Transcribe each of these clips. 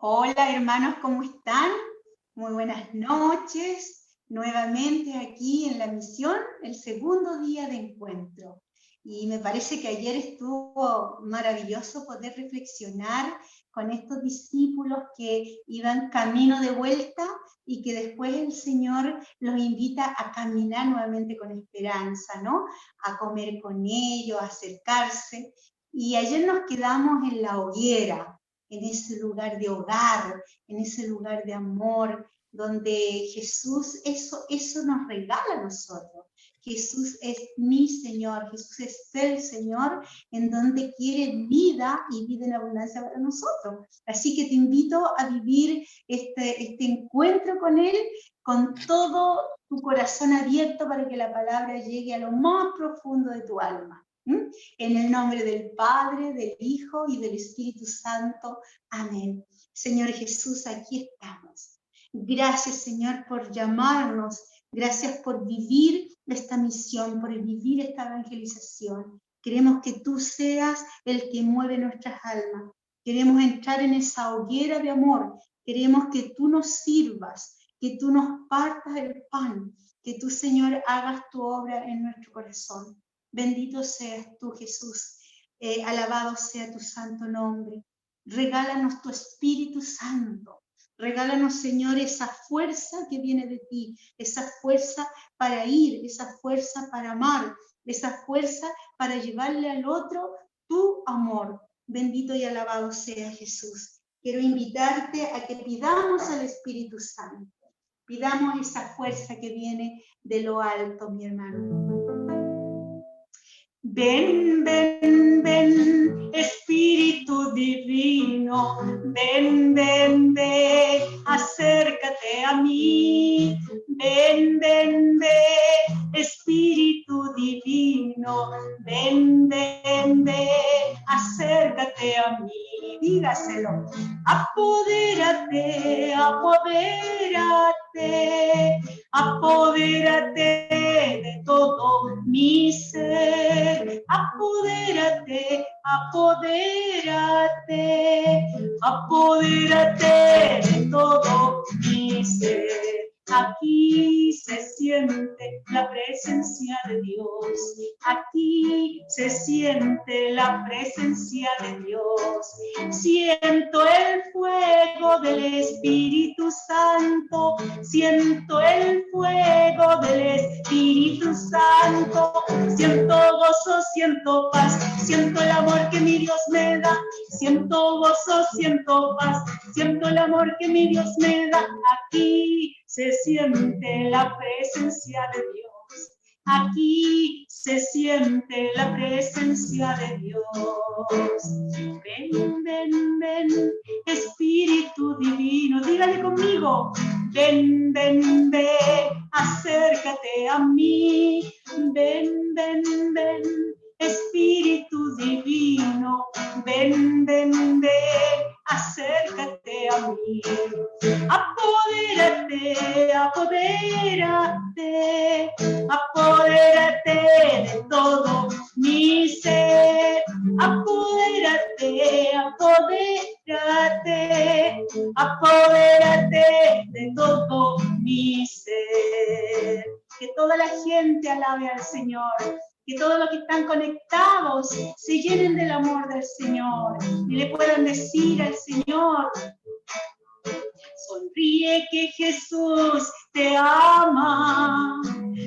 Hola hermanos, ¿cómo están? Muy buenas noches. Nuevamente aquí en la misión, el segundo día de encuentro. Y me parece que ayer estuvo maravilloso poder reflexionar con estos discípulos que iban camino de vuelta y que después el Señor los invita a caminar nuevamente con esperanza, ¿no? A comer con ellos, a acercarse. Y ayer nos quedamos en la hoguera, en ese lugar de hogar, en ese lugar de amor, donde Jesús eso nos regala a nosotros. Jesús es mi Señor, Jesús es el Señor en donde quiere vida y vida en abundancia para nosotros. Así que te invito a vivir este encuentro con Él con todo tu corazón abierto para que la palabra llegue a lo más profundo de tu alma. En el nombre del Padre, del Hijo y del Espíritu Santo. Amén. Señor Jesús, aquí estamos. Gracias, Señor, por llamarnos. Gracias por vivir esta misión, por vivir esta evangelización. Queremos que tú seas el que mueve nuestras almas. Queremos entrar en esa hoguera de amor. Queremos que tú nos sirvas, que tú nos partas el pan, que tú, Señor, hagas tu obra en nuestro corazón. Bendito seas tú, Jesús. Alabado sea tu santo nombre. Regálanos tu Espíritu Santo. Regálanos, Señor, esa fuerza que viene de ti, esa fuerza para ir, esa fuerza para amar, esa fuerza para llevarle al otro tu amor. Bendito y alabado sea Jesús. Quiero invitarte a que pidamos al Espíritu Santo. Pidamos esa fuerza que viene de lo alto, mi hermano. Ven, ven, ven, Espíritu Divino, ven, ven, ven, acércate a mí. Ven, ven, ven, Espíritu Divino, ven, ven, ven, acércate a mí. Dígaselo. Apodérate, apodérate, apodérate de todo mi ser. Apodérate, apodérate, apodérate de todo mi ser. Aquí se siente la presencia de Dios. Aquí se siente la presencia de Dios. Siento el fuego del Espíritu Santo. Siento el fuego del Espíritu Santo. Siento gozo, siento paz. Siento el amor que mi Dios me da. Siento gozo, siento paz. Siento el amor que mi Dios me da. Aquí se siente la presencia de Dios. Aquí se siente la presencia de Dios. Ven, ven, ven, Espíritu Divino. Dígale conmigo. Ven, ven, ven, acércate a mí. Ven, ven, ven, Espíritu Divino. Ven, ven, ven, acércate a mí. Apodérate, apodérate, apodérate de todo mi ser. Apodérate, apodérate, apodérate de todo mi ser. Que toda la gente alabe al Señor. Que todos los que están conectados se llenen del amor del Señor y le puedan decir al Señor: sonríe que Jesús te ama,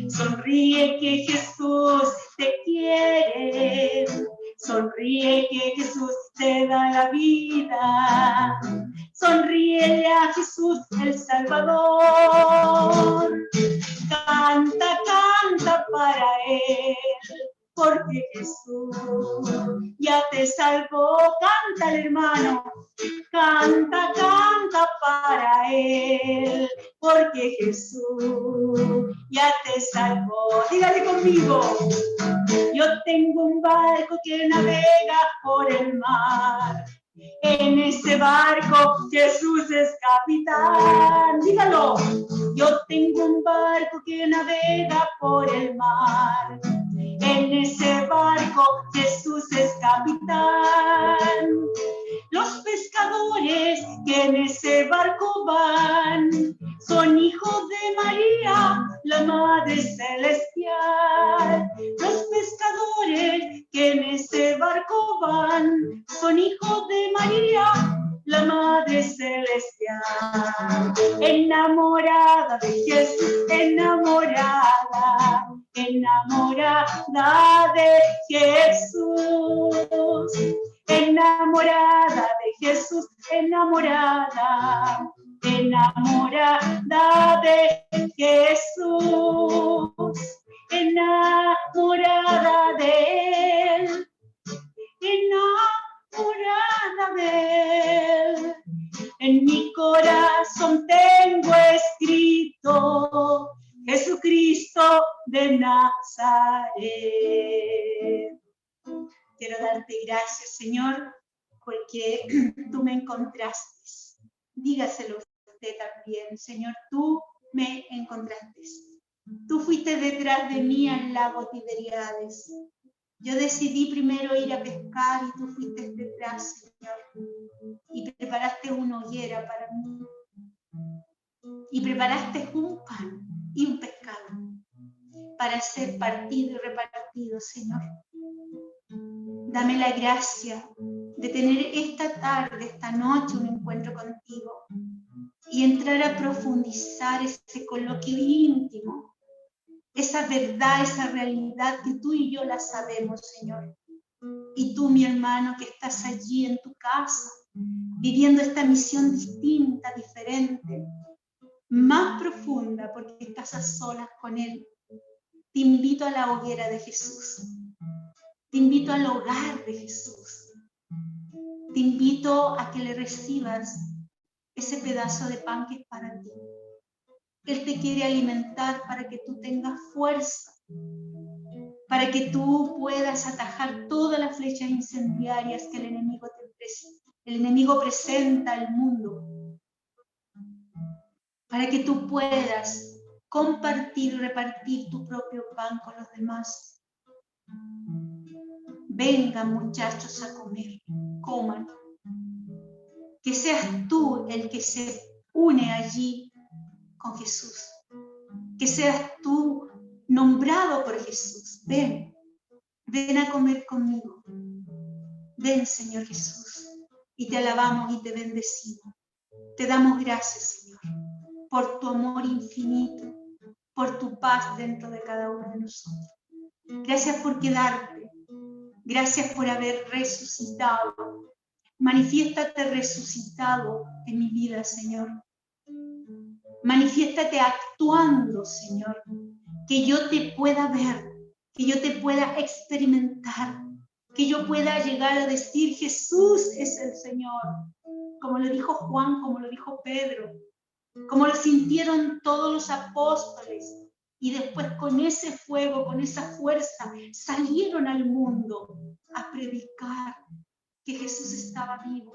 sonríe que Jesús te quiere, sonríe que Jesús te da la vida, sonríele a Jesús el Salvador. Canta, canta para Él, porque Jesús ya te salvó. Canta, hermano, canta, canta para Él, porque Jesús ya te salvó. Dígale conmigo. Yo tengo un barco que navega por el mar. En ese barco Jesús es capitán. Dígalo. Yo tengo un barco que navega por el mar. En ese barco Jesús es capitán. Los pescadores que en ese barco van. Son hijos de María, la Madre Celestial. Los pescadores que en ese barco van son hijos de María, la Madre Celestial. Enamorada de Jesús, enamorada, enamorada de Jesús. Enamorada de Jesús, enamorada, enamorada de Jesús, enamorada de Él, enamorada de Él. En mi corazón tengo escrito Jesucristo de Nazaret. Quiero darte gracias, Señor, porque tú me encontraste. Dígaselo usted también, Señor, tú me encontraste. Tú fuiste detrás de mí al lago Tiberíades. Yo decidí primero ir a pescar y tú fuiste detrás, Señor. Y preparaste una hoguera para mí. Y preparaste un pan y un pescado para ser partido y repartido, Señor. Dame la gracia de tener esta tarde, esta noche, un encuentro contigo y entrar a profundizar ese coloquio íntimo, esa verdad, esa realidad que tú y yo la sabemos, Señor. Y tú, mi hermano, que estás allí en tu casa, viviendo esta misión distinta, diferente, más profunda, porque estás a solas con Él. Te invito a la hoguera de Jesús. Te invito al hogar de Jesús. Te invito a que le recibas ese pedazo de pan que es para ti. Él te quiere alimentar para que tú tengas fuerza, para que tú puedas atajar todas las flechas incendiarias que el enemigo presenta al mundo, para que tú puedas compartir y repartir tu propio pan con los demás. Vengan, muchachos, a comer, coman. Que seas tú el que se une allí con Jesús. Que seas tú nombrado por Jesús. Ven, ven a comer conmigo. Ven, Señor Jesús, y te alabamos y te bendecimos. Te damos gracias, Señor, por tu amor infinito, por tu paz dentro de cada uno de nosotros. Gracias por quedarte. Gracias por haber resucitado. Manifiéstate resucitado en mi vida, Señor. Manifiéstate actuando, Señor. Que yo te pueda ver, que yo te pueda experimentar, que yo pueda llegar a decir Jesús es el Señor. Como lo dijo Juan, como lo dijo Pedro, como lo sintieron todos los apóstoles. Y después con ese fuego, con esa fuerza, salieron al mundo a predicar que Jesús estaba vivo,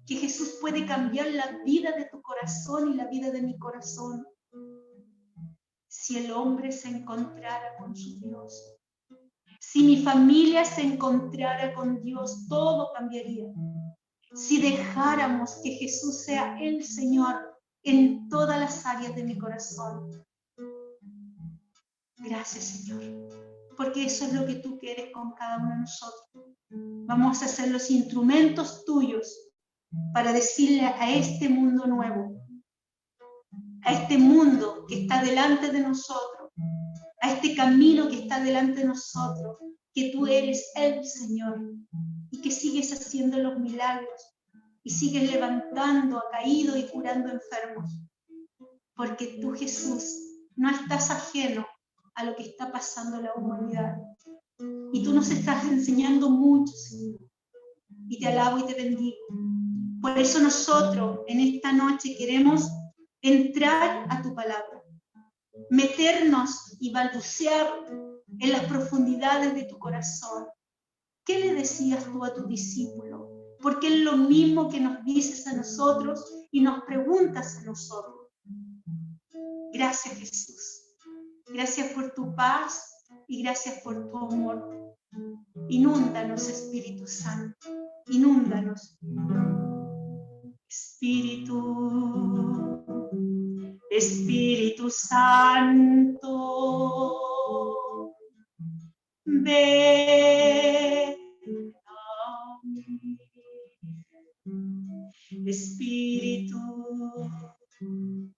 que Jesús puede cambiar la vida de tu corazón y la vida de mi corazón. Si el hombre se encontrara con su Dios, si mi familia se encontrara con Dios, todo cambiaría. Si dejáramos que Jesús sea el Señor en todas las áreas de mi corazón. Gracias, Señor, porque eso es lo que tú quieres con cada uno de nosotros. Vamos a ser los instrumentos tuyos para decirle a este mundo nuevo, a este mundo que está delante de nosotros, a este camino que está delante de nosotros, que tú eres el Señor y que sigues haciendo los milagros y sigues levantando a caídos y curando enfermos, porque tú, Jesús, no estás ajeno a lo que está pasando en la humanidad. Y tú nos estás enseñando mucho, Señor. Y te alabo y te bendigo. Por eso nosotros en esta noche queremos entrar a tu palabra, meternos y balbucear en las profundidades de tu corazón. ¿Qué le decías tú a tu discípulo? Porque es lo mismo que nos dices a nosotros y nos preguntas a nosotros. Gracias, Jesús. Gracias por tu paz y gracias por tu amor. Inúndanos, Espíritu Santo. Inúndanos. Espíritu Santo, ven a mí.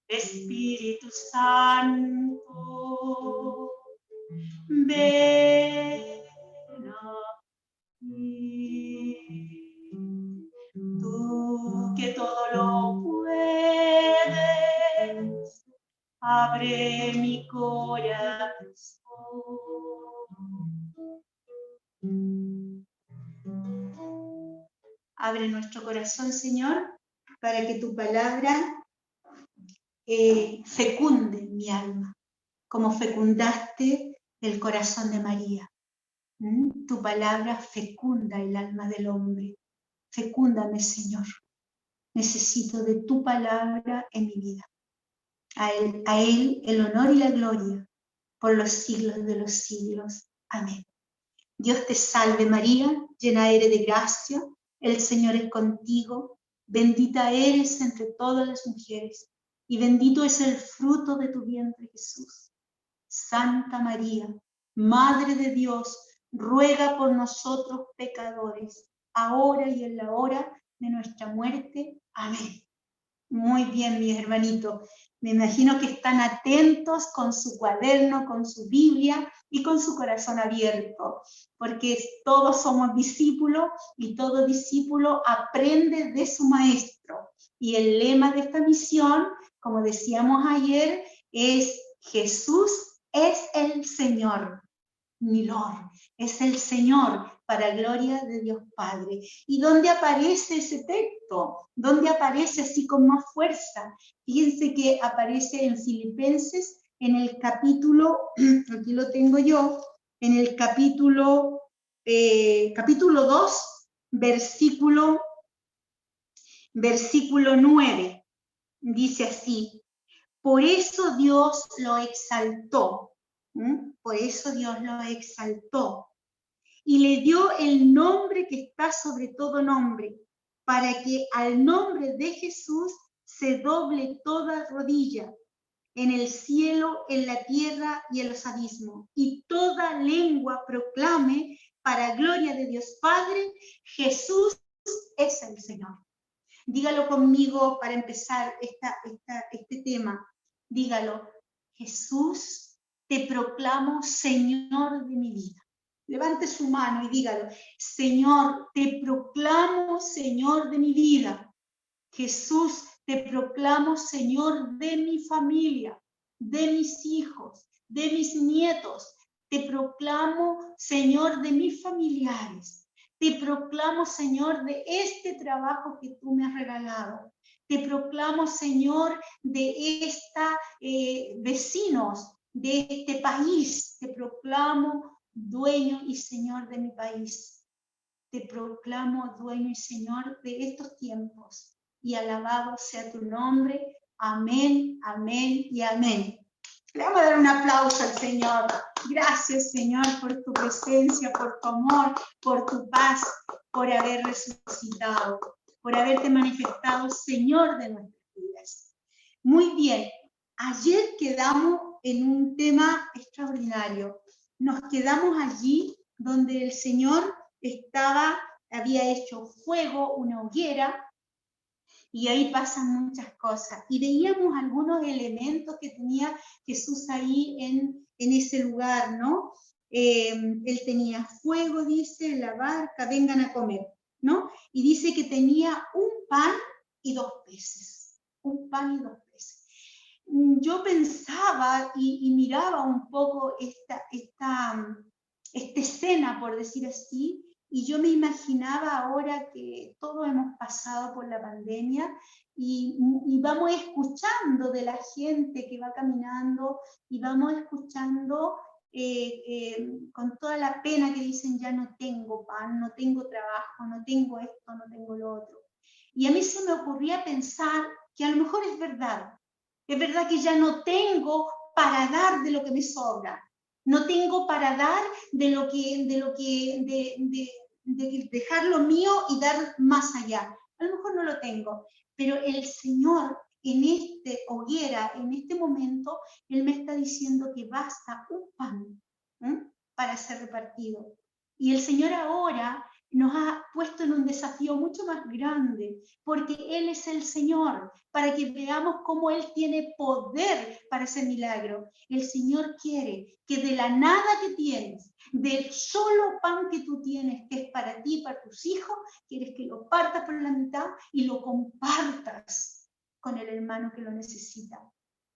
Espíritu Santo, ven a mí. Tú que todo lo puedes, abre mi corazón. Abre nuestro corazón, Señor, para que tu palabra fecunde mi alma, como fecundaste el corazón de María. Tu palabra fecunda el alma del hombre. Fecúndame, Señor. Necesito de tu palabra en mi vida. A él el honor y la gloria por los siglos de los siglos. Amén. Dios te salve María, llena eres de gracia, el Señor es contigo, bendita eres entre todas las mujeres, y bendito es el fruto de tu vientre Jesús. Santa María, Madre de Dios, ruega por nosotros pecadores, ahora y en la hora de nuestra muerte. Amén. Muy bien, mis hermanitos. Me imagino que están atentos con su cuaderno, con su Biblia y con su corazón abierto, porque todos somos discípulos y todo discípulo aprende de su maestro. Y el lema de esta misión, como decíamos ayer, es Jesús es el Señor. Mi Lord, es el Señor, para gloria de Dios Padre. ¿Y dónde aparece ese texto? ¿Dónde aparece así con más fuerza? Fíjense que aparece en Filipenses, en el capítulo, aquí lo tengo yo, en el capítulo 2, versículo 9. Dice así: por eso Dios lo exaltó. Por eso Dios lo exaltó y le dio el nombre que está sobre todo nombre, para que al nombre de Jesús se doble toda rodilla, en el cielo, en la tierra y en los abismos, y toda lengua proclame para gloria de Dios Padre, Jesús es el Señor. Dígalo conmigo para empezar este tema. Dígalo: Jesús, te proclamo Señor de mi vida. Levante su mano y dígalo: Señor, te proclamo Señor de mi vida. Jesús, te proclamo Señor de mi familia, de mis hijos, de mis nietos. Te proclamo Señor de mis familiares. Te proclamo, Señor, de este trabajo que tú me has regalado. Te proclamo, Señor, de esta vecinos, de este país. Te proclamo dueño y Señor de mi país. Te proclamo dueño y Señor de estos tiempos. Y alabado sea tu nombre. Amén, amén y amén. Le vamos a dar un aplauso al Señor. Gracias, Señor, por tu presencia, por tu amor, por tu paz, por haber resucitado, por haberte manifestado, Señor de nuestras vidas. Muy bien, ayer quedamos en un tema extraordinario. Nos quedamos allí donde el Señor había hecho fuego, una hoguera, y ahí pasan muchas cosas. Y veíamos algunos elementos que tenía Jesús ahí en ese lugar, ¿no? Él tenía fuego, dice, en la barca, vengan a comer, ¿no? Y dice que tenía un pan y 2 peces. Un pan y 2 peces. Yo pensaba y miraba un poco esta escena, por decir así, y yo me imaginaba ahora que todos hemos pasado por la pandemia y vamos escuchando de la gente que va caminando y vamos escuchando con toda la pena que dicen: ya no tengo pan, no tengo trabajo, no tengo esto, no tengo lo otro. Y a mí se me ocurría pensar que a lo mejor es verdad que ya no tengo para dar de lo que me sobra. No tengo para dar de dejar lo mío y dar más allá. A a lo mejor no lo tengo, pero el Señor en esta hoguera, en este momento, Él me está diciendo que basta un pan para ser repartido. Y el Señor ahora nos ha puesto en un desafío mucho más grande, porque Él es el Señor, para que veamos cómo Él tiene poder para hacer milagro. El Señor quiere que de la nada que tienes, del solo pan que tú tienes, que es para ti y para tus hijos, quieres que lo partas por la mitad y lo compartas con el hermano que lo necesita.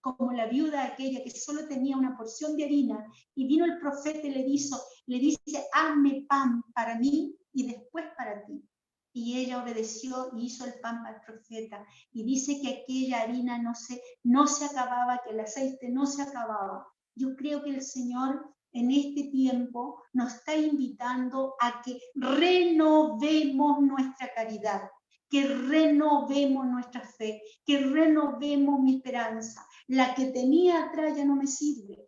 Como la viuda aquella que solo tenía una porción de harina, y vino el profeta y le dice, hazme pan para mí y después para ti. Y ella obedeció y hizo el pan para el profeta. Y dice que aquella harina no se acababa, que el aceite no se acababa. Yo creo que el Señor en este tiempo nos está invitando a que renovemos nuestra caridad, que renovemos nuestra fe, que renovemos mi esperanza. La que tenía atrás ya no me sirve.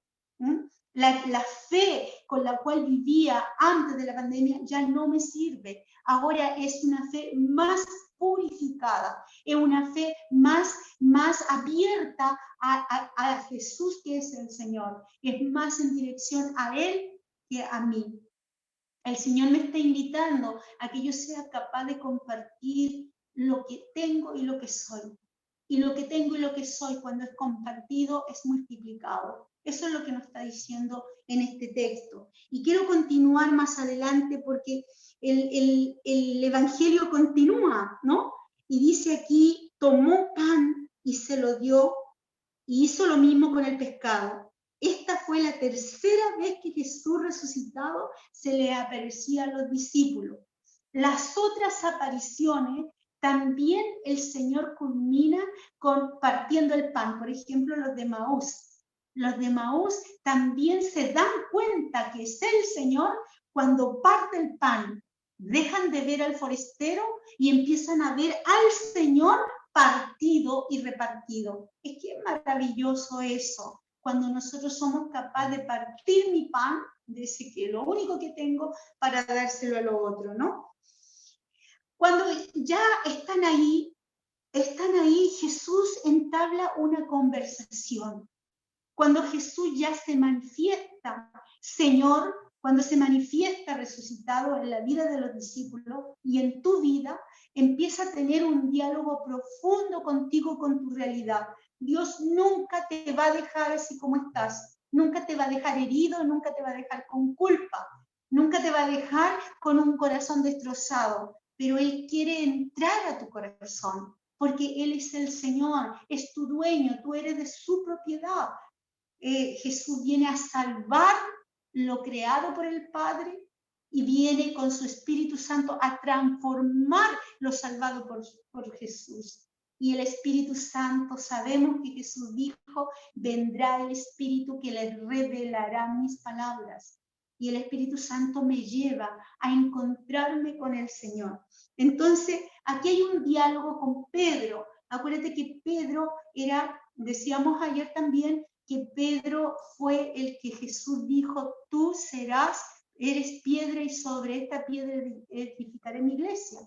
La fe con la cual vivía antes de la pandemia ya no me sirve. Ahora es una fe más purificada, es una fe más abierta a Jesús, que es el Señor. Es más en dirección a Él que a mí. El Señor me está invitando a que yo sea capaz de compartir lo que tengo y lo que soy. Y lo que tengo y lo que soy, cuando es compartido, es multiplicado. Eso es lo que nos está diciendo en este texto. Y quiero continuar más adelante porque el Evangelio continúa, ¿no? Y dice aquí, tomó pan y se lo dio, y hizo lo mismo con el pescado. Esta fue la tercera vez que Jesús resucitado se le aparecía a los discípulos. Las otras apariciones también el Señor culmina compartiendo el pan. Por ejemplo, los de Maús. Los de Maús también se dan cuenta que es el Señor cuando parte el pan. Dejan de ver al forastero y empiezan a ver al Señor partido y repartido. Es que es maravilloso eso, cuando nosotros somos capaces de partir mi pan, de decir que lo único que tengo, para dárselo a lo otro, ¿no? Cuando ya están ahí, Jesús entabla una conversación. Cuando Jesús ya se manifiesta, Señor, cuando se manifiesta resucitado en la vida de los discípulos y en tu vida, empieza a tener un diálogo profundo contigo, con tu realidad. Dios nunca te va a dejar así como estás, nunca te va a dejar herido, nunca te va a dejar con culpa, nunca te va a dejar con un corazón destrozado, pero Él quiere entrar a tu corazón, porque Él es el Señor, es tu dueño, tú eres de su propiedad. Jesús viene a salvar lo creado por el Padre y viene con su Espíritu Santo a transformar lo salvado por Jesús. Y el Espíritu Santo, sabemos que Jesús dijo, vendrá el Espíritu que les revelará mis palabras. Y el Espíritu Santo me lleva a encontrarme con el Señor. Entonces, aquí hay un diálogo con Pedro. Acuérdate que Pedro era, decíamos ayer también, que Pedro fue el que Jesús dijo, tú eres piedra y sobre esta piedra edificaré mi iglesia.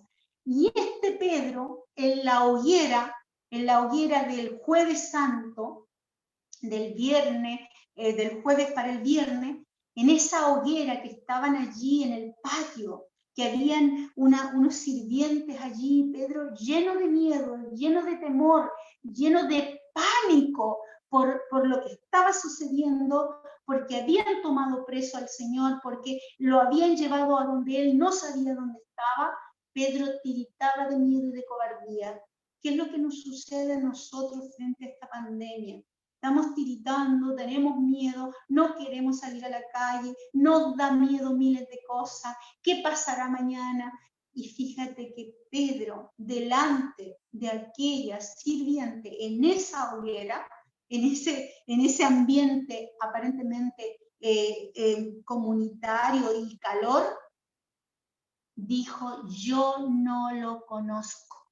Y este Pedro, en la hoguera del Jueves Santo, del viernes, del jueves para el viernes, en esa hoguera que estaban allí en el patio, que habían unos sirvientes allí, Pedro lleno de miedo, lleno de temor, lleno de pánico por lo que estaba sucediendo, porque habían tomado preso al Señor, porque lo habían llevado a donde él no sabía dónde estaba. Pedro tiritaba de miedo y de cobardía. ¿Qué es lo que nos sucede a nosotros frente a esta pandemia? Estamos tiritando, tenemos miedo, no queremos salir a la calle, nos da miedo miles de cosas. ¿Qué pasará mañana? Y fíjate que Pedro, delante de aquella sirviente, en esa hoguera, en ese ambiente aparentemente comunitario y calor, dijo, yo no lo conozco.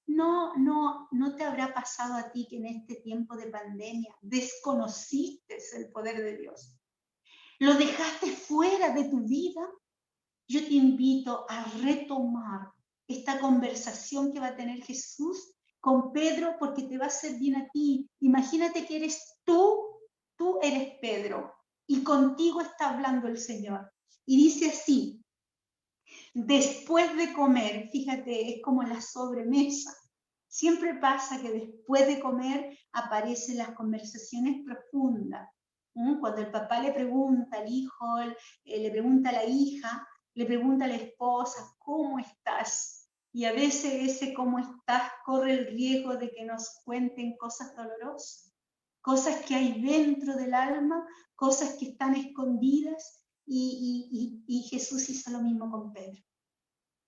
No te habrá pasado a ti que en este tiempo de pandemia desconociste el poder de Dios. Lo dejaste fuera de tu vida. Yo te invito a retomar esta conversación que va a tener Jesús con Pedro, porque te va a hacer bien a ti. Imagínate que eres tú eres Pedro, y contigo está hablando el Señor. Y dice así, después de comer, fíjate, es como la sobremesa. Siempre pasa que después de comer aparecen las conversaciones profundas. Cuando el papá le pregunta al hijo, le pregunta a la hija, le pregunta a la esposa, ¿cómo estás? Y a veces ese cómo estás corre el riesgo de que nos cuenten cosas dolorosas, cosas que hay dentro del alma, cosas que están escondidas, y Jesús hizo lo mismo con Pedro.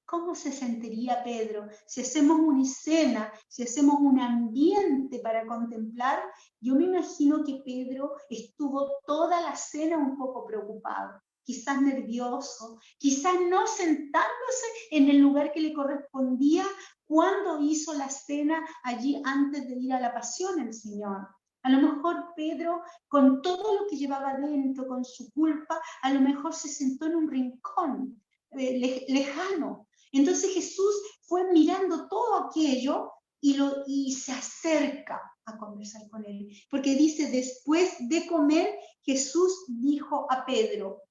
¿Cómo se sentiría Pedro si hacemos una escena, si hacemos un ambiente para contemplar? Yo me imagino que Pedro estuvo toda la cena un poco preocupado, quizás nervioso, quizás no sentándose en el lugar que le correspondía cuando hizo la cena allí antes de ir a la pasión del Señor. A lo mejor Pedro, con todo lo que llevaba dentro, con su culpa, a lo mejor se sentó en un rincón lejano. Entonces Jesús fue mirando todo aquello y se acerca a conversar con él. Porque dice, después de comer, Jesús dijo a Pedro,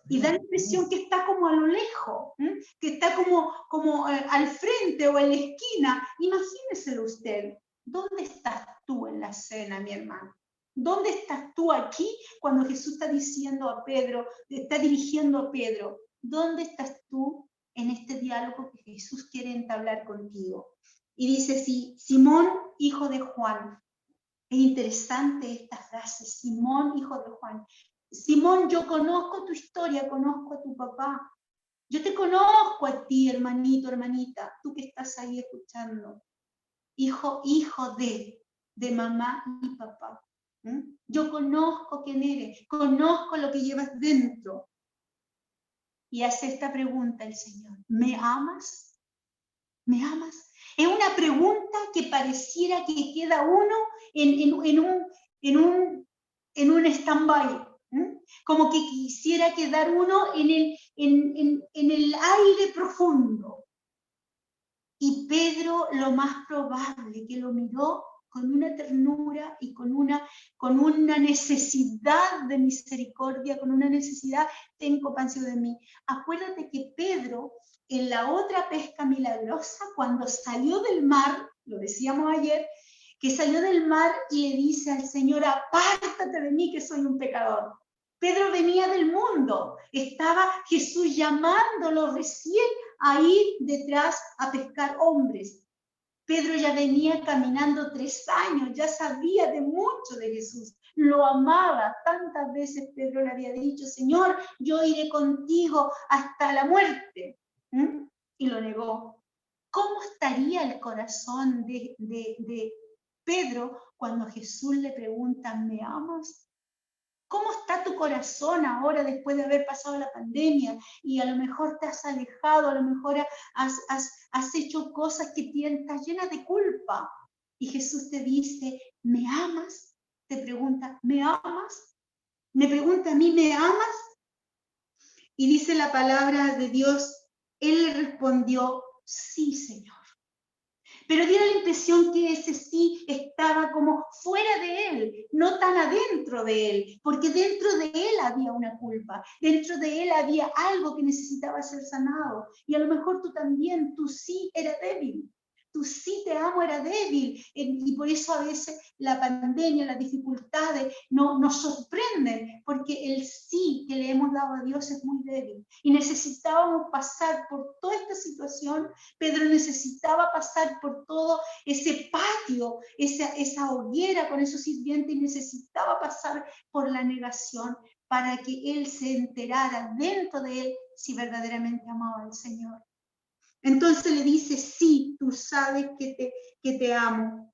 y da la impresión que está como a lo lejos, que está como al frente o en la esquina. Imagíneselo usted. ¿Dónde estás tú en la cena, mi hermano? ¿Dónde estás tú aquí cuando Jesús está diciendo a Pedro, está dirigiendo a Pedro? ¿Dónde estás tú en este diálogo que Jesús quiere entablar contigo? Y dice, sí, Simón, hijo de Juan. Es interesante esta frase, Simón, hijo de Juan. Simón, yo conozco tu historia, conozco a tu papá. Yo te conozco a ti, hermanito, hermanita, tú que estás ahí escuchando. Hijo de mamá y papá. Yo conozco quién eres, conozco lo que llevas dentro. Y hace esta pregunta el Señor, ¿me amas? ¿Me amas? Es una pregunta que pareciera que queda uno en un stand-by, como que quisiera quedar uno en el aire profundo. Y Pedro, lo más probable, que lo miró con una ternura y con una necesidad de misericordia, con una necesidad, ten compasión de mí. Acuérdate que Pedro, en la otra pesca milagrosa, cuando salió del mar, lo decíamos ayer, que salió del mar y le dice al Señor, apártate de mí que soy un pecador. Pedro venía del mundo, estaba Jesús llamándolo recién a ir detrás a pescar hombres. Pedro ya venía caminando 3 años, ya sabía de mucho de Jesús, lo amaba. Tantas veces Pedro le había dicho, Señor, yo iré contigo hasta la muerte. Y lo negó. ¿Cómo estaría el corazón de Pedro cuando Jesús le pregunta, ¿me amas? ¿Cómo está tu corazón ahora después de haber pasado la pandemia y a lo mejor te has alejado, a lo mejor has hecho cosas que estás llena de culpa? Y Jesús te dice, ¿me amas? Te pregunta, ¿me amas? Me pregunta a mí, ¿me amas? Y dice la palabra de Dios, él le respondió, sí, Señor. Pero diera la impresión que ese sí estaba como fuera de él, no tan adentro de él, porque dentro de él había una culpa, dentro de él había algo que necesitaba ser sanado. Y a lo mejor tú también, tu sí era débil. Tu sí te amo era débil, y por eso a veces la pandemia, las dificultades nos sorprenden, porque el sí que le hemos dado a Dios es muy débil. Y necesitábamos pasar por toda esta situación. Pedro necesitaba pasar por todo ese patio, esa hoguera con esos sirvientes, y necesitaba pasar por la negación para que él se enterara dentro de él si verdaderamente amaba al Señor. Entonces le dice, sí, tú sabes que te amo.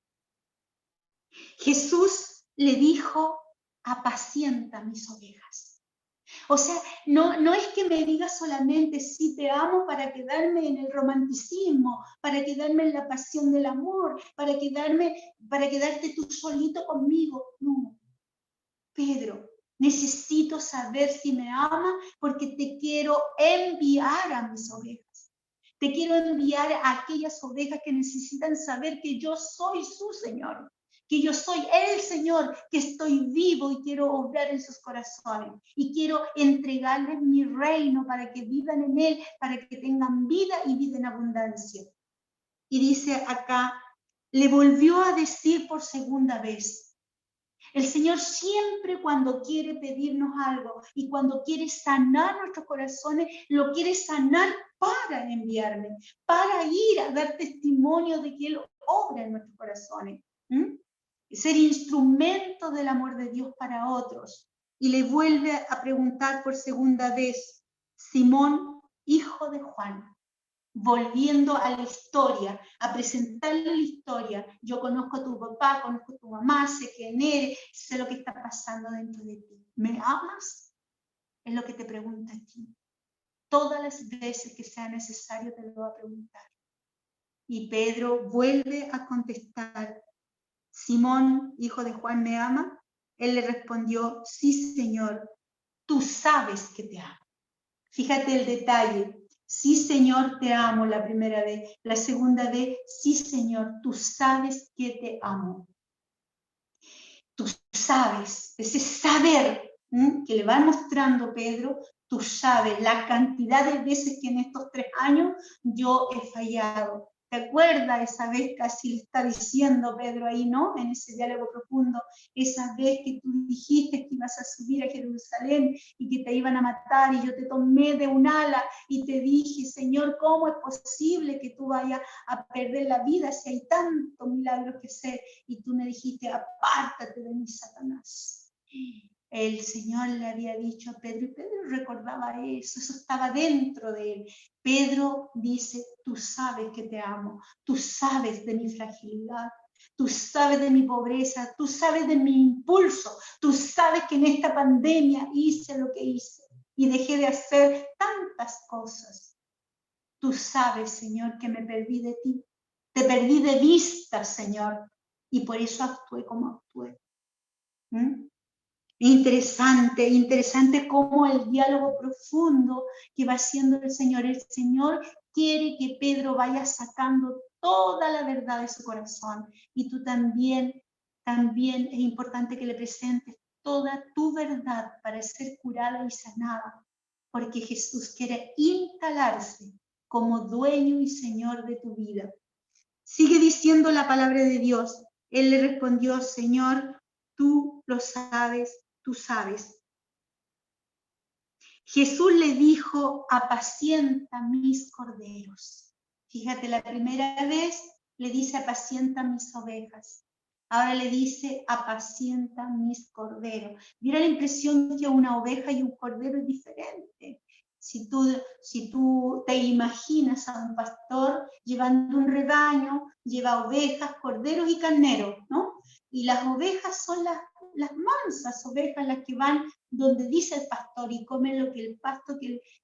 Jesús le dijo, apacienta mis ovejas. O sea, no es que me digas solamente sí te amo para quedarme en el romanticismo, para quedarme en la pasión del amor, para quedarte tú solito conmigo. No. Pedro, necesito saber si me ama porque te quiero enviar a mis ovejas. Te quiero enviar a aquellas ovejas que necesitan saber que yo soy su Señor, que yo soy el Señor, que estoy vivo y quiero obrar en sus corazones. Y quiero entregarles mi reino para que vivan en él, para que tengan vida y vida en abundancia. Y dice acá, le volvió a decir por segunda vez. El Señor siempre cuando quiere pedirnos algo y cuando quiere sanar nuestros corazones, lo quiere sanar para enviarme, para ir a dar testimonio de que Él obra en nuestros corazones. Ser instrumento del amor de Dios para otros. Y le vuelve a preguntar por segunda vez, Simón, hijo de Juan, volviendo a la historia, a presentarle la historia. Yo conozco a tu papá, conozco a tu mamá, sé quién eres, sé lo que está pasando dentro de ti. ¿Me amas? Es lo que te pregunta a ti. Todas las veces que sea necesario te lo va a preguntar. Y Pedro vuelve a contestar, Simón, hijo de Juan, ¿me ama? Él le respondió, sí, Señor, tú sabes que te amo. Fíjate el detalle. Sí, Señor, te amo la primera vez. La segunda vez, sí, Señor, tú sabes que te amo. Tú sabes, ese saber que le va mostrando Pedro, tú sabes la cantidad de veces que en estos 3 años yo he fallado. ¿Te acuerdas esa vez casi le está diciendo Pedro ahí, ¿no? En ese diálogo profundo, esa vez que tú dijiste que ibas a subir a Jerusalén y que te iban a matar y yo te tomé de un ala y te dije, Señor, ¿cómo es posible que tú vayas a perder la vida si hay tantos milagros que hacer? Y tú me dijiste, apártate de mí, Satanás. El Señor le había dicho a Pedro, y Pedro recordaba eso estaba dentro de él. Pedro dice, tú sabes que te amo, tú sabes de mi fragilidad, tú sabes de mi pobreza, tú sabes de mi impulso, tú sabes que en esta pandemia hice lo que hice y dejé de hacer tantas cosas. Tú sabes, Señor, que me perdí de ti, te perdí de vista, Señor, y por eso actué como actué. Interesante, interesante cómo el diálogo profundo que va haciendo el Señor quiere que Pedro vaya sacando toda la verdad de su corazón y tú también es importante que le presentes toda tu verdad para ser curada y sanada, porque Jesús quiere instalarse como dueño y Señor de tu vida. Sigue diciendo la palabra de Dios. Él le respondió, Señor, tú lo sabes, tú sabes. Jesús le dijo, apacienta mis corderos. Fíjate, la primera vez le dice, apacienta mis ovejas. Ahora le dice, apacienta mis corderos. Diera la impresión que una oveja y un cordero es diferente. Si tú te imaginas a un pastor llevando un rebaño, lleva ovejas, corderos y carneros, ¿no? Y las ovejas son las mansas ovejas, las que van donde dice el pastor y comen lo que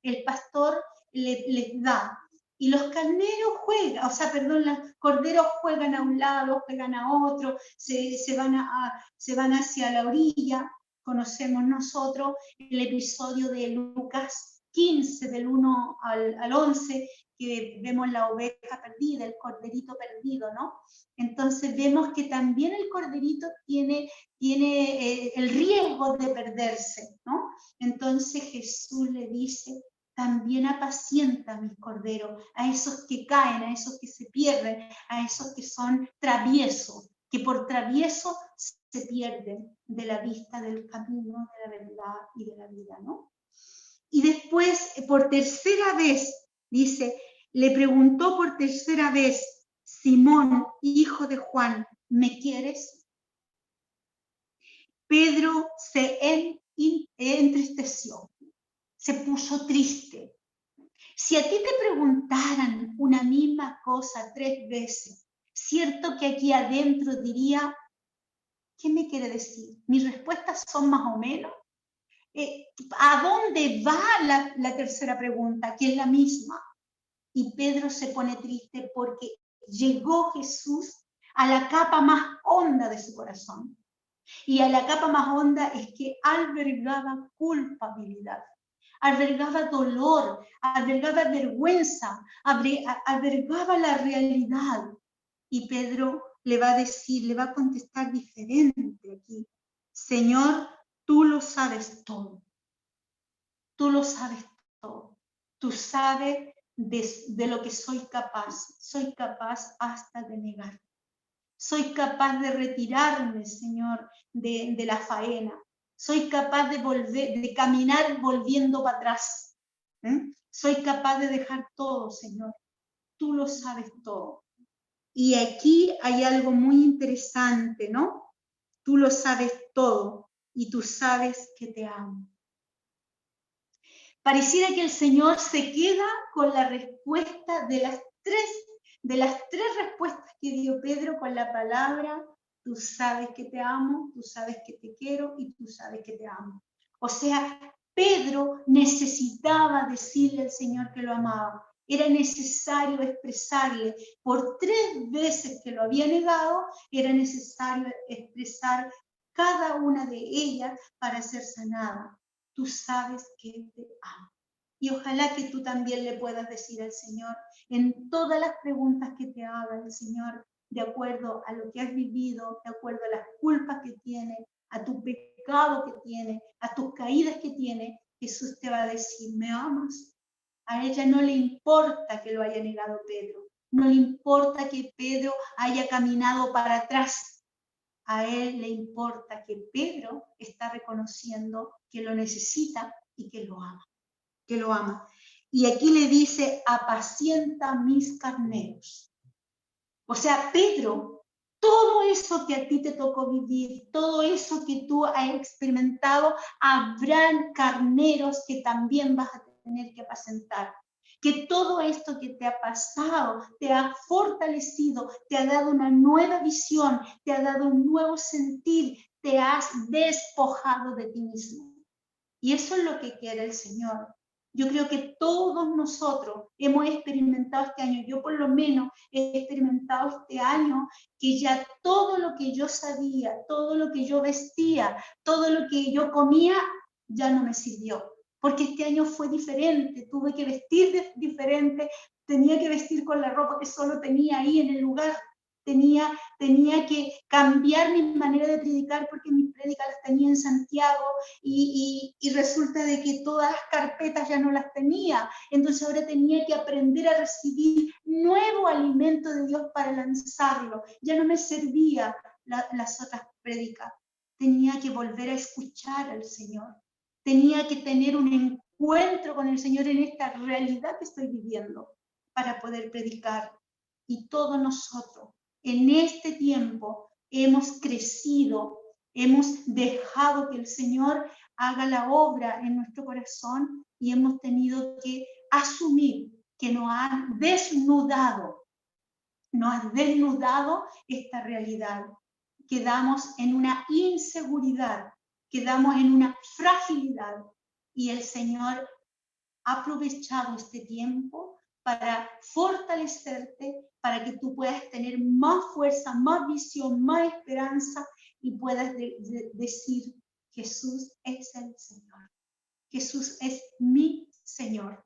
el pastor les da. Y los carneros juegan, los corderos juegan a un lado, juegan a otro, se van hacia la orilla. Conocemos nosotros el episodio de Lucas 15, del 1 al 11, que vemos la oveja perdida, el corderito perdido, ¿no? Entonces vemos que también el corderito tiene el riesgo de perderse, ¿no? Entonces Jesús le dice, también apacienta a mis corderos, a esos que caen, a esos que se pierden, a esos que son traviesos, que por travieso se pierden de la vista del camino, de la verdad y de la vida, ¿no? Y después, por tercera vez, dice, le preguntó por tercera vez, Simón, hijo de Juan, ¿me quieres? Pedro se entristeció, se puso triste. Si a ti te preguntaran una misma cosa 3 veces, cierto que aquí adentro diría, ¿qué me quiere decir? Mis respuestas son más o menos. ¿A dónde va la tercera pregunta, que es la misma? Y Pedro se pone triste porque llegó Jesús a la capa más honda de su corazón. Y a la capa más honda es que albergaba culpabilidad, albergaba dolor, albergaba vergüenza, albergaba la realidad. Y Pedro le va a decir, le va a contestar diferente aquí. Señor, tú lo sabes todo. Tú lo sabes todo. Tú sabes de lo que soy capaz. Soy capaz hasta de negar. Soy capaz de retirarme, Señor, de la faena. Soy capaz de caminar volviendo para atrás. Soy capaz de dejar todo, Señor. Tú lo sabes todo. Y aquí hay algo muy interesante, ¿no? Tú lo sabes todo y tú sabes que te amo. Pareciera que el Señor se queda con la respuesta de las tres respuestas que dio Pedro con la palabra, tú sabes que te amo, tú sabes que te quiero y tú sabes que te amo. O sea, Pedro necesitaba decirle al Señor que lo amaba. Era necesario expresarle, por 3 veces que lo había negado, era necesario expresar cada una de ellas para ser sanada. Tú sabes que te amo. Y ojalá que tú también le puedas decir al Señor en todas las preguntas que te haga el Señor, de acuerdo a lo que has vivido, de acuerdo a las culpas que tiene, a tu pecado que tiene, a tus caídas que tiene, Jesús te va a decir, ¿me amas? A ella no le importa que lo haya negado Pedro, no le importa que Pedro haya caminado para atrás. A él le importa que Pedro está reconociendo que lo necesita y que lo ama. Que lo ama. Y aquí le dice, apacienta mis carneros. O sea, Pedro, todo eso que a ti te tocó vivir, todo eso que tú has experimentado, habrán carneros que también vas a tener que apacentar. Que todo esto que te ha pasado te ha fortalecido, te ha dado una nueva visión, te ha dado un nuevo sentir, te has despojado de ti mismo. Y eso es lo que quiere el Señor. Yo creo que todos nosotros hemos experimentado este año, yo por lo menos he experimentado este año que ya todo lo que yo sabía, todo lo que yo vestía, todo lo que yo comía, ya no me sirvió. Porque este año fue diferente, tuve que vestir diferente, tenía que vestir con la ropa que solo tenía ahí en el lugar. Tenía que cambiar mi manera de predicar porque mis prédicas las tenía en Santiago y resulta de que todas las carpetas ya no las tenía. Entonces ahora tenía que aprender a recibir nuevo alimento de Dios para lanzarlo. Ya no me servía las otras prédicas. Tenía que volver a escuchar al Señor. Tenía que tener un encuentro con el Señor en esta realidad que estoy viviendo para poder predicar. Y todos nosotros en este tiempo hemos crecido, hemos dejado que el Señor haga la obra en nuestro corazón y hemos tenido que asumir que nos ha desnudado esta realidad. Quedamos en una inseguridad, quedamos en una fragilidad y el Señor ha aprovechado este tiempo para fortalecerte, para que tú puedas tener más fuerza, más visión, más esperanza y puedas decir, Jesús es el Señor. Jesús es mi Señor.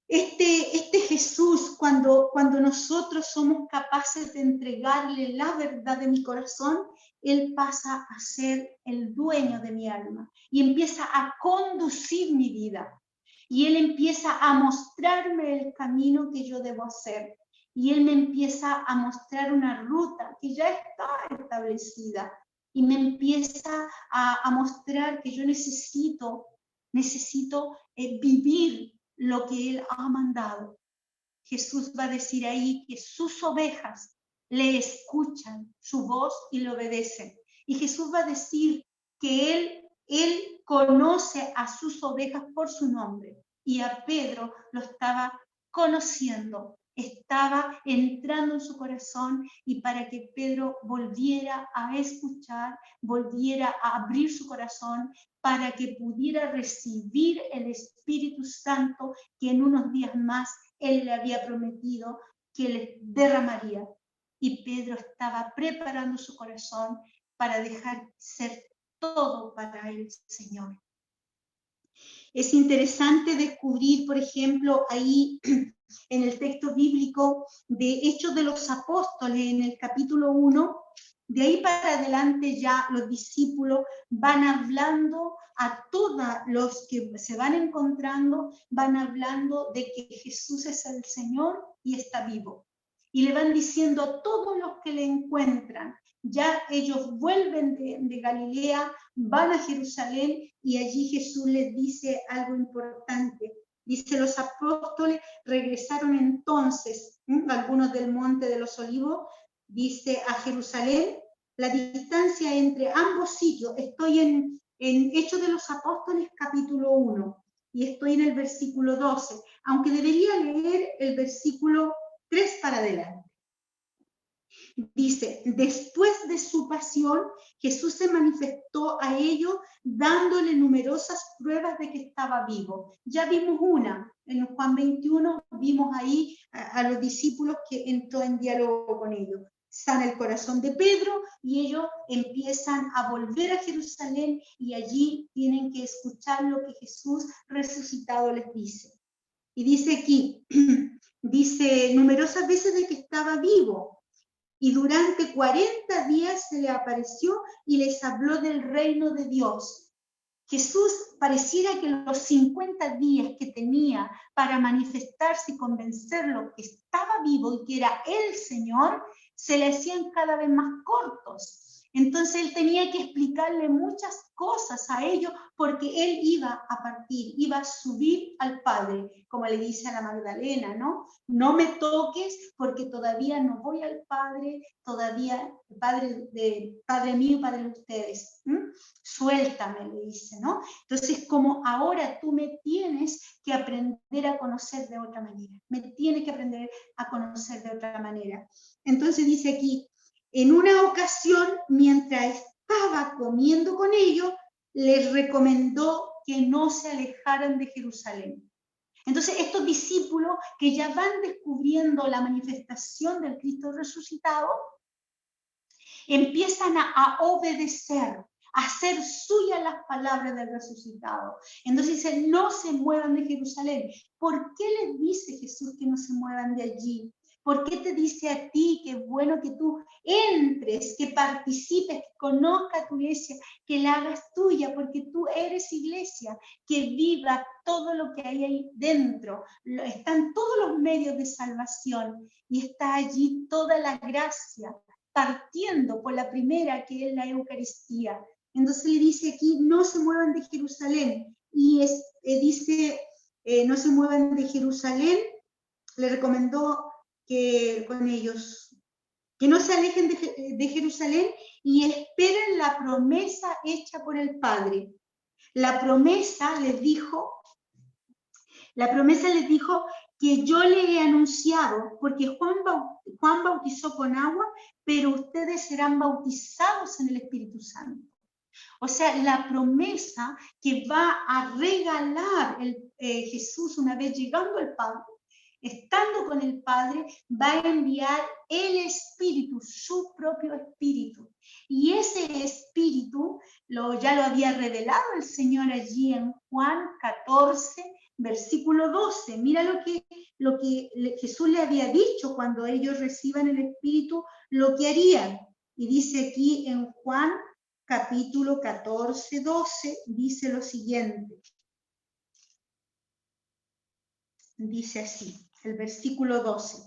Este Jesús, cuando nosotros somos capaces de entregarle la verdad de mi corazón, Él pasa a ser el dueño de mi alma y empieza a conducir mi vida. Y Él empieza a mostrarme el camino que yo debo hacer. Y Él me empieza a mostrar una ruta que ya está establecida. Y me empieza a mostrar que yo necesito vivir lo que Él ha mandado. Jesús va a decir ahí que sus ovejas le escuchan su voz y le obedecen. Y Jesús va a decir que Él conoce a sus ovejas por su nombre. Y a Pedro lo estaba conociendo, estaba entrando en su corazón y para que Pedro volviera a escuchar, volviera a abrir su corazón para que pudiera recibir el Espíritu Santo que en unos días más Él le había prometido que le derramaría. Y Pedro estaba preparando su corazón para dejar ser todo para el Señor. Es interesante descubrir, por ejemplo, ahí en el texto bíblico de Hechos de los Apóstoles, en el capítulo 1, de ahí para adelante ya los discípulos van hablando a todos los que se van encontrando, van hablando de que Jesús es el Señor y está vivo. Y le van diciendo a todos los que le encuentran, ya ellos vuelven de Galilea, van a Jerusalén y allí Jesús les dice algo importante. Dice, los apóstoles regresaron entonces, algunos del Monte de los Olivos, dice, a Jerusalén. La distancia entre ambos sitios, estoy en Hechos de los Apóstoles capítulo 1 y estoy en el versículo 12, aunque debería leer el versículo 3 para adelante. Dice, después de su pasión, Jesús se manifestó a ellos dándole numerosas pruebas de que estaba vivo. Ya vimos una, en Juan 21 vimos ahí a los discípulos que entró en diálogo con ellos. Sana el corazón de Pedro y ellos empiezan a volver a Jerusalén y allí tienen que escuchar lo que Jesús resucitado les dice. Y dice aquí, dice numerosas veces de que estaba vivo. Y durante 40 días se le apareció y les habló del reino de Dios. Jesús pareciera que los 50 días que tenía para manifestarse y convencerlo que estaba vivo y que era el Señor, se le hacían cada vez más cortos. Entonces él tenía que explicarle muchas cosas a ellos porque él iba a partir, iba a subir al Padre, como le dice a la Magdalena, ¿no? No me toques porque todavía no voy al Padre, todavía Padre mío, Padre de ustedes. Suéltame, le dice, ¿no? Entonces, como ahora tú me tienes que aprender a conocer de otra manera, me tienes que aprender a conocer de otra manera. Entonces dice aquí, en una ocasión, mientras estaba comiendo con ellos, les recomendó que no se alejaran de Jerusalén. Entonces, estos discípulos que ya van descubriendo la manifestación del Cristo resucitado, empiezan a obedecer, a hacer suyas las palabras del resucitado. Entonces dice, no se muevan de Jerusalén. ¿Por qué les dice Jesús que no se muevan de allí? ¿Por qué te dice a ti que es bueno que tú entres, que participes, que conozcas tu iglesia, que la hagas tuya, porque tú eres iglesia, que viva todo lo que hay ahí dentro? Están todos los medios de salvación y está allí toda la gracia, partiendo por la primera, que es la Eucaristía. Entonces le dice aquí, no se muevan de Jerusalén. Y dice, no se muevan de Jerusalén. Le recomendó que con ellos, que no se alejen de Jerusalén y esperen la promesa hecha por el Padre. La promesa les dijo que yo le he anunciado, porque Juan bautizó con agua, pero ustedes serán bautizados en el Espíritu Santo. O sea, la promesa que va a regalar Jesús una vez llegando al Padre, estando con el Padre, va a enviar el Espíritu, su propio Espíritu. Y ese Espíritu ya lo había revelado el Señor allí en Juan 14, versículo 12. Mira lo que Jesús le había dicho cuando ellos reciban el Espíritu, lo que harían. Y dice aquí en Juan capítulo 14, 12, dice lo siguiente. Dice así, el versículo 12.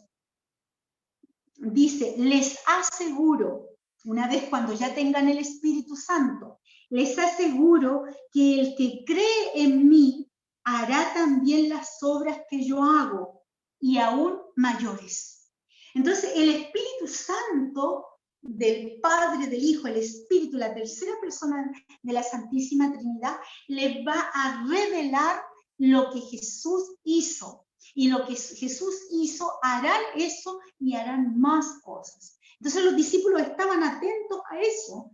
Dice, les aseguro, una vez cuando ya tengan el Espíritu Santo, les aseguro que el que cree en mí hará también las obras que yo hago y aún mayores. Entonces, el Espíritu Santo del Padre, del Hijo, el Espíritu, la tercera persona de la Santísima Trinidad, les va a revelar lo que Jesús hizo. Y lo que Jesús hizo, harán eso y harán más cosas. Entonces los discípulos estaban atentos a eso,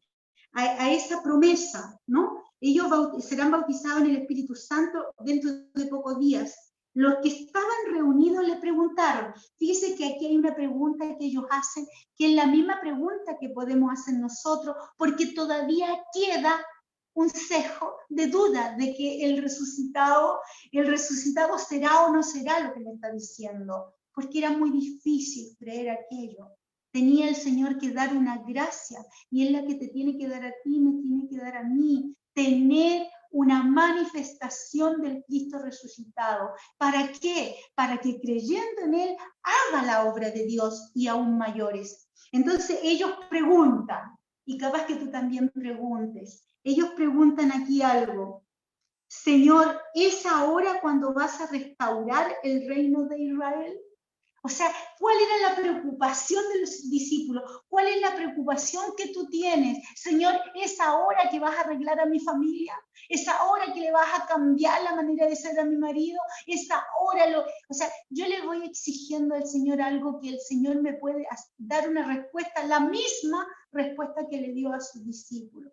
a esa promesa, ¿no? Ellos serán bautizados en el Espíritu Santo dentro de pocos días. Los que estaban reunidos le preguntaron. Fíjese que aquí hay una pregunta que ellos hacen, que es la misma pregunta que podemos hacer nosotros, porque todavía queda un sesgo de duda de que el resucitado será o no será lo que le está diciendo, porque era muy difícil creer aquello. Tenía el Señor que dar una gracia, y es la que te tiene que dar a ti, me tiene que dar a mí, tener una manifestación del Cristo resucitado. ¿Para qué? Para que creyendo en Él haga la obra de Dios y aún mayores. Entonces ellos preguntan, y capaz que tú también preguntes, ellos preguntan aquí algo. Señor, ¿es ahora cuando vas a restaurar el reino de Israel? O sea, ¿cuál era la preocupación de los discípulos? ¿Cuál es la preocupación que tú tienes? Señor, ¿es ahora que vas a arreglar a mi familia? ¿Es ahora que le vas a cambiar la manera de ser a mi marido? ¿Es ahora O sea, yo le voy exigiendo al Señor algo que el Señor me puede dar una respuesta, la misma respuesta que le dio a sus discípulos.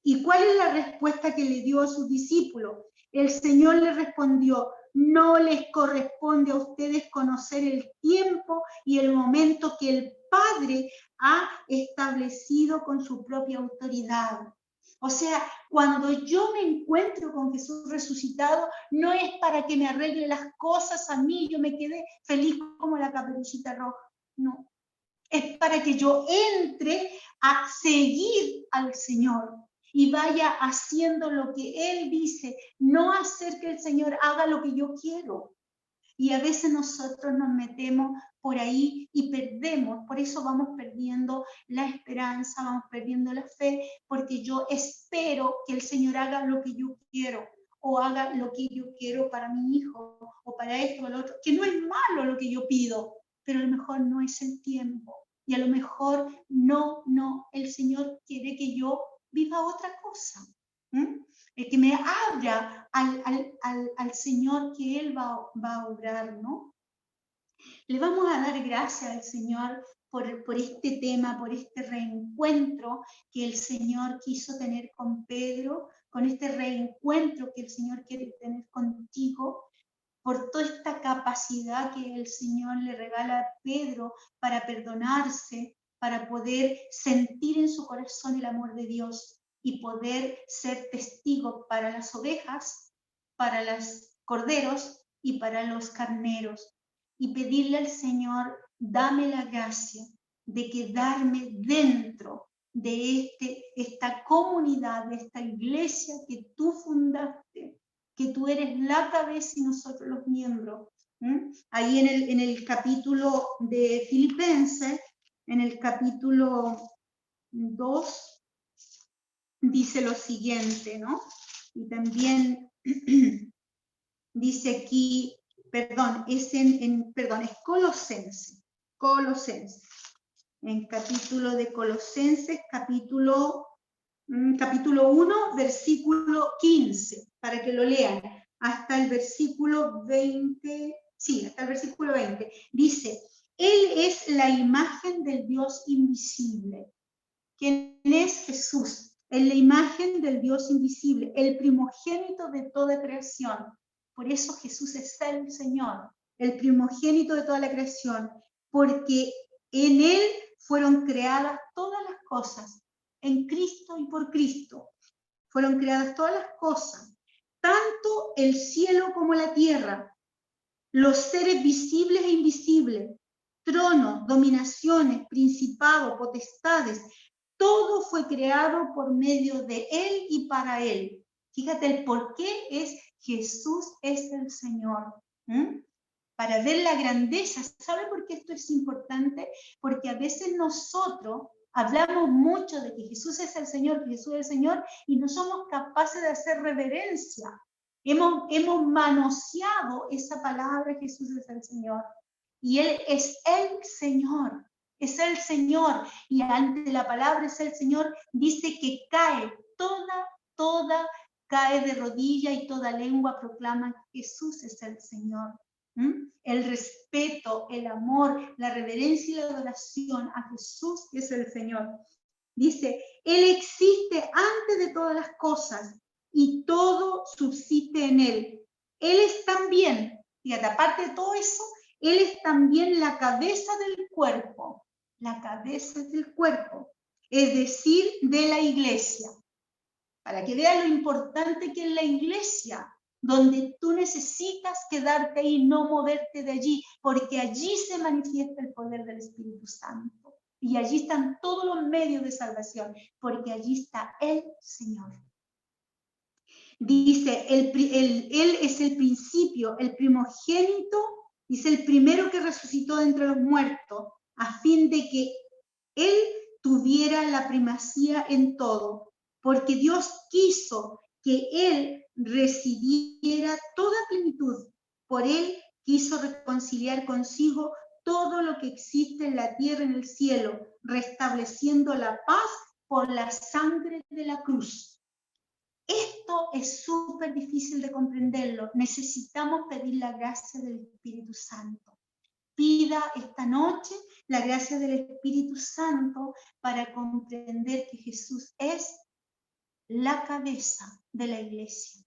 ¿Y cuál es la respuesta que le dio a sus discípulos? El Señor le respondió: no les corresponde a ustedes conocer el tiempo y el momento que el Padre ha establecido con su propia autoridad. O sea, cuando yo me encuentro con Jesús resucitado, no es para que me arregle las cosas a mí, yo me quedé feliz como la Caperucita Roja, no. Es para que yo entre a seguir al Señor y vaya haciendo lo que Él dice, no hacer que el Señor haga lo que yo quiero. Y a veces nosotros nos metemos por ahí y perdemos, por eso vamos perdiendo la esperanza, vamos perdiendo la fe, porque yo espero que el Señor haga lo que yo quiero, o haga lo que yo quiero para mi hijo, o para esto o lo otro, que no es malo lo que yo pido, pero a lo mejor no es el tiempo, y a lo mejor no, el Señor quiere que yo viva otra cosa. Que me abra al Señor que Él va a obrar, ¿no? Le vamos a dar gracias al Señor por este tema, por este reencuentro que el Señor quiso tener con Pedro, con este reencuentro que el Señor quiere tener contigo, por toda esta capacidad que el Señor le regala a Pedro para perdonarse, para poder sentir en su corazón el amor de Dios y poder ser testigo para las ovejas, para los corderos y para los carneros. Y pedirle al Señor: dame la gracia de quedarme dentro de esta comunidad, de esta iglesia que tú fundaste, que tú eres la cabeza y nosotros los miembros. Ahí en el capítulo de Filipenses, en el capítulo 2, dice lo siguiente, ¿no? Y también dice aquí, perdón, es Colosenses. En capítulo de Colosenses, capítulo 1, versículo 15, para que lo lean, hasta el versículo 20, sí, hasta el versículo 20. Dice: Él es la imagen del Dios invisible. ¿Quién es Jesús? Es la imagen del Dios invisible, el primogénito de toda creación. Por eso Jesús es el Señor, el primogénito de toda la creación, porque en Él fueron creadas todas las cosas, en Cristo y por Cristo. Fueron creadas todas las cosas, tanto el cielo como la tierra, los seres visibles e invisibles, tronos, dominaciones, principados, potestades. Todo fue creado por medio de Él y para Él. Fíjate el por qué es Jesús es el Señor. Para ver la grandeza. ¿Sabe por qué esto es importante? Porque a veces nosotros hablamos mucho de que Jesús es el Señor, que Jesús es el Señor, y no somos capaces de hacer reverencia. Hemos manoseado esa palabra: Jesús es el Señor. Y Él es el Señor. Es el Señor. Y ante la palabra es el Señor, dice que cae toda cae de rodilla y toda lengua proclama que Jesús es el Señor. El respeto, el amor, la reverencia y la adoración a Jesús, que es el Señor. Dice: Él existe antes de todas las cosas y todo subsiste en Él. Él es también, fíjate, aparte de todo eso, Él es también la cabeza del cuerpo, es decir, de la iglesia. para que veas lo importante que es la iglesia, donde tú necesitas quedarte ahí, no moverte de allí, porque allí se manifiesta el poder del Espíritu Santo. Y allí están todos los medios de salvación, porque allí está el Señor. Dice, Él es el principio, el primogénito, dice el primero que resucitó de entre los muertos, a fin de que Él tuviera la primacía en todo, porque Dios quiso que Él recibiera toda plenitud. Por Él quiso reconciliar consigo todo lo que existe en la tierra y en el cielo, restableciendo la paz por la sangre de la cruz. Esto es súper difícil de comprenderlo. Necesitamos pedir la gracia del Espíritu Santo. Pida esta noche la gracia del Espíritu Santo para comprender que Jesús es la cabeza de la iglesia,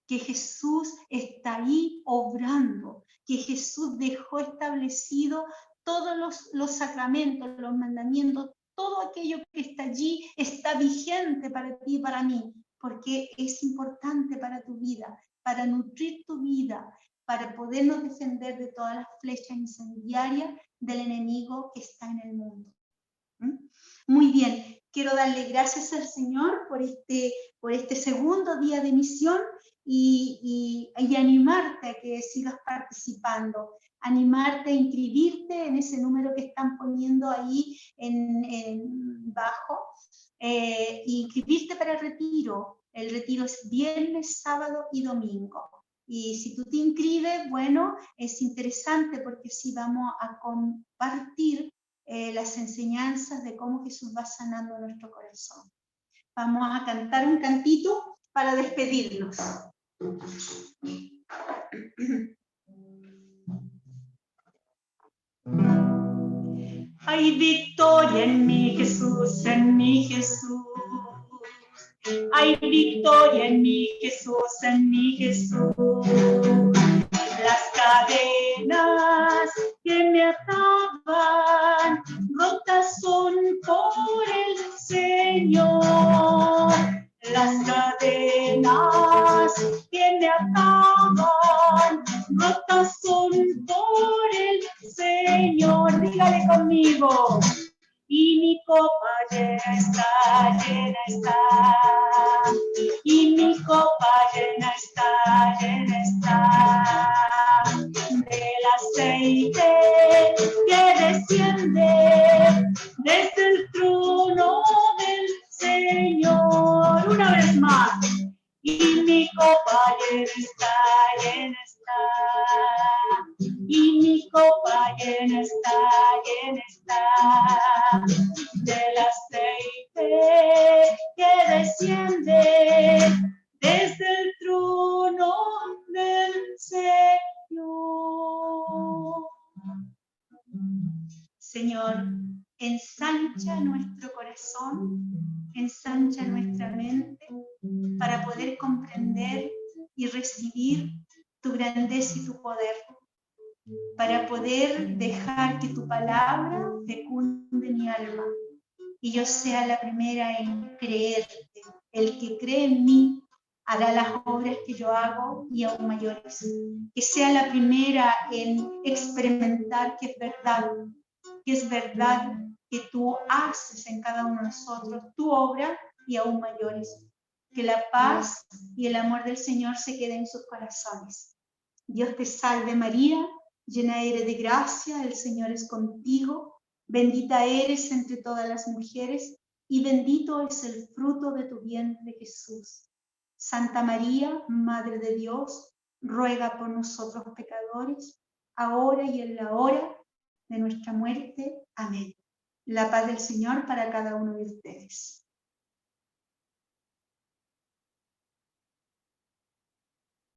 que Jesús está ahí obrando, que Jesús dejó establecido todos los sacramentos, los mandamientos, todo aquello que está allí está vigente para ti y para mí, porque es importante para tu vida, para nutrir tu vida, para podernos defender de todas las flechas incendiarias del enemigo que está en el mundo. Muy bien, quiero darle gracias al Señor por este segundo día de misión y animarte a que sigas participando, animarte a inscribirte en ese número que están poniendo ahí en bajo, inscribirte para el retiro. El retiro es viernes, sábado y domingo. Y si tú te inscribes, bueno, es interesante porque sí vamos a compartir las enseñanzas de cómo Jesús va sanando nuestro corazón. Vamos a cantar un cantito para despedirnos. Hay victoria en mi Jesús, en mi Jesús. Hay victoria en mi Jesús, en mi Jesús. Las cadenas que me ataban, rotas son por el Señor. Las cadenas que me ataban, rotas son por el Señor. Dígale conmigo. Y mi copa llena está, llena está. Y mi copa llena está, llena está. Del aceite que desciende desde el trono del Señor. Una vez más. Y mi copa llena está, llena está. Y mi copa llena está, llena está. Del aceite que desciende desde el trono del Señor. Señor, ensancha nuestro corazón, ensancha nuestra mente para poder comprender y recibir tu grandeza y tu poder, para poder dejar que tu palabra fecunde mi alma y yo sea la primera en creerte. El que cree en mí hará las obras que yo hago y aún mayores. Que sea la primera en experimentar que es verdad que tú haces en cada uno de nosotros tu obra y aún mayores. Que la paz y el amor del Señor se queden en sus corazones. Dios te salve María, llena eres de gracia, el Señor es contigo, bendita eres entre todas las mujeres y bendito es el fruto de tu vientre Jesús. Santa María, Madre de Dios, ruega por nosotros pecadores, ahora y en la hora de nuestra muerte. Amén. La paz del Señor para cada uno de ustedes.